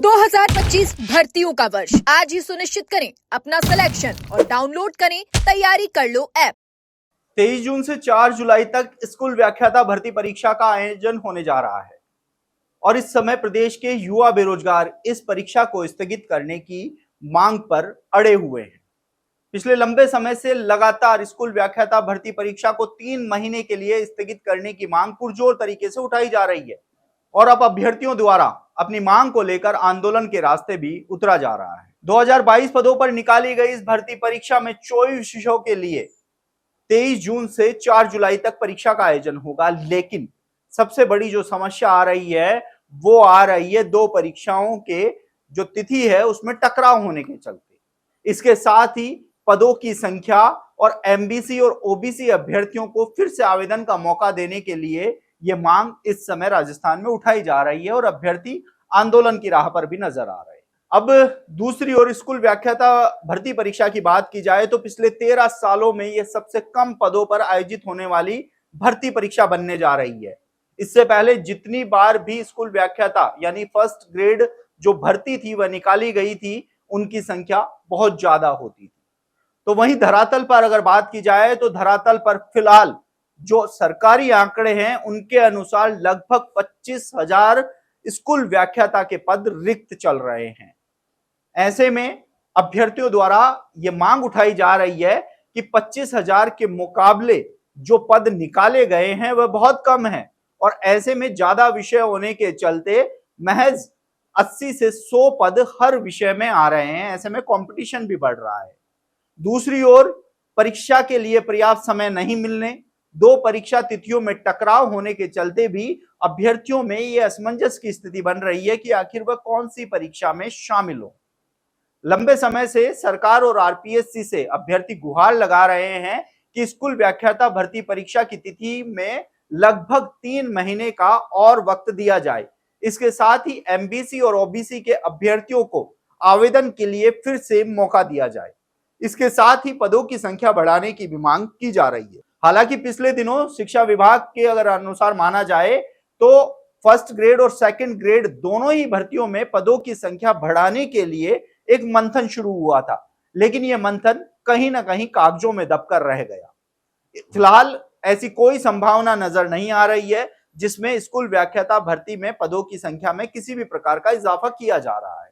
2025 भर्तियों का वर्ष आज ही सुनिश्चित करें अपना सिलेक्शन और डाउनलोड करें तैयारी कर लो ऐप। 23 जून से 4 जुलाई तक स्कूल व्याख्याता भर्ती परीक्षा का आयोजन होने जा रहा है और इस समय प्रदेश के युवा बेरोजगार इस परीक्षा को स्थगित करने की मांग पर अड़े हुए हैं। पिछले लंबे समय से लगातार स्कूल व्याख्याता भर्ती परीक्षा को 3 महीने के लिए स्थगित करने की मांग पुरजोर तरीके से उठाई जा रही है और अब अभ्यर्थियों द्वारा अपनी मांग को लेकर आंदोलन के रास्ते भी उतरा जा रहा है। 2022 पदों पर निकाली गई इस भर्ती परीक्षा में 24 विषयों के लिए 23 जून से 4 जुलाई तक परीक्षा का आयोजन होगा, लेकिन सबसे बड़ी जो समस्या आ रही है वो आ रही है दो परीक्षाओं के जो तिथि है उसमें टकराव होने के चलते। इसके साथ ही पदों की संख्या और एमबीसी और ओबीसी अभ्यर्थियों को फिर से आवेदन का मौका देने के लिए ये मांग इस समय राजस्थान में उठाई जा रही है और अभ्यर्थी आंदोलन की राह पर भी नजर आ रहे हैं। अब दूसरी ओर स्कूल व्याख्याता भर्ती परीक्षा की बात की जाए तो पिछले 13 सालों में यह सबसे कम पदों पर आयोजित होने वाली भर्ती परीक्षा बनने जा रही है। इससे पहले जितनी बार भी स्कूल व्याख्याता यानी फर्स्ट ग्रेड जो भर्ती थी वह निकाली गई थी, उनकी संख्या बहुत ज्यादा होती थी। तो वहीं धरातल पर अगर बात की जाए तो धरातल पर फिलहाल जो सरकारी आंकड़े हैं उनके अनुसार लगभग 25,000 स्कूल व्याख्याता के पद रिक्त चल रहे हैं। ऐसे में अभ्यर्थियों द्वारा यह मांग उठाई जा रही है कि 25,000 के मुकाबले जो पद निकाले गए हैं वह बहुत कम है और ऐसे में ज्यादा विषय होने के चलते महज 80 से 100 पद हर विषय में आ रहे हैं। ऐसे में कंपटीशन भी बढ़ रहा है। दूसरी ओर परीक्षा के लिए पर्याप्त समय नहीं मिलने, दो परीक्षा तिथियों में टकराव होने के चलते भी अभ्यर्थियों में यह असमंजस की स्थिति बन रही है कि आखिर वह कौन सी परीक्षा में शामिल हो। लंबे समय से सरकार और आरपीएससी से अभ्यर्थी गुहार लगा रहे हैं कि स्कूल व्याख्याता भर्ती परीक्षा की तिथि में लगभग 3 महीने का और वक्त दिया जाए। इसके साथ ही एमबीसी और ओबीसी के अभ्यर्थियों को आवेदन के लिए फिर से मौका दिया जाए। इसके साथ ही पदों की संख्या बढ़ाने की भी मांग की जा रही है। हालांकि पिछले दिनों शिक्षा विभाग के अगर अनुसार माना जाए तो फर्स्ट ग्रेड और सेकंड ग्रेड दोनों ही भर्तियों में पदों की संख्या बढ़ाने के लिए एक मंथन शुरू हुआ था, लेकिन यह मंथन कहीं ना कहीं कागजों में दबकर रह गया। फिलहाल ऐसी कोई संभावना नजर नहीं आ रही है जिसमें स्कूल व्याख्याता भर्ती में पदों की संख्या में किसी भी प्रकार का इजाफा किया जा रहा है।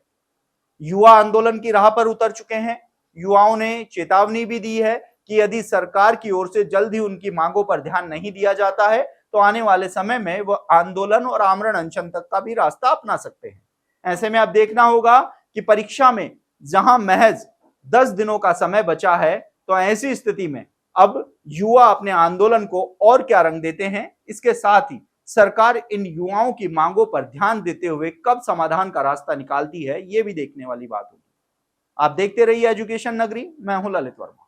युवा आंदोलन की राह पर उतर चुके हैं। युवाओं ने चेतावनी भी दी है कि यदि सरकार की ओर से जल्द ही उनकी मांगों पर ध्यान नहीं दिया जाता है तो आने वाले समय में वह आंदोलन और आमरण अनशन तक का भी रास्ता अपना सकते हैं। ऐसे में अब देखना होगा कि परीक्षा में जहां महज 10 दिनों का समय बचा है तो ऐसी स्थिति में अब युवा अपने आंदोलन को और क्या रंग देते हैं। इसके साथ ही सरकार इन युवाओं की मांगों पर ध्यान देते हुए कब समाधान का रास्ता निकालती है, ये भी देखने वाली बात होगी। आप देखते रहिए एजुकेशन नगरी। मैं हूं ललित वर्मा।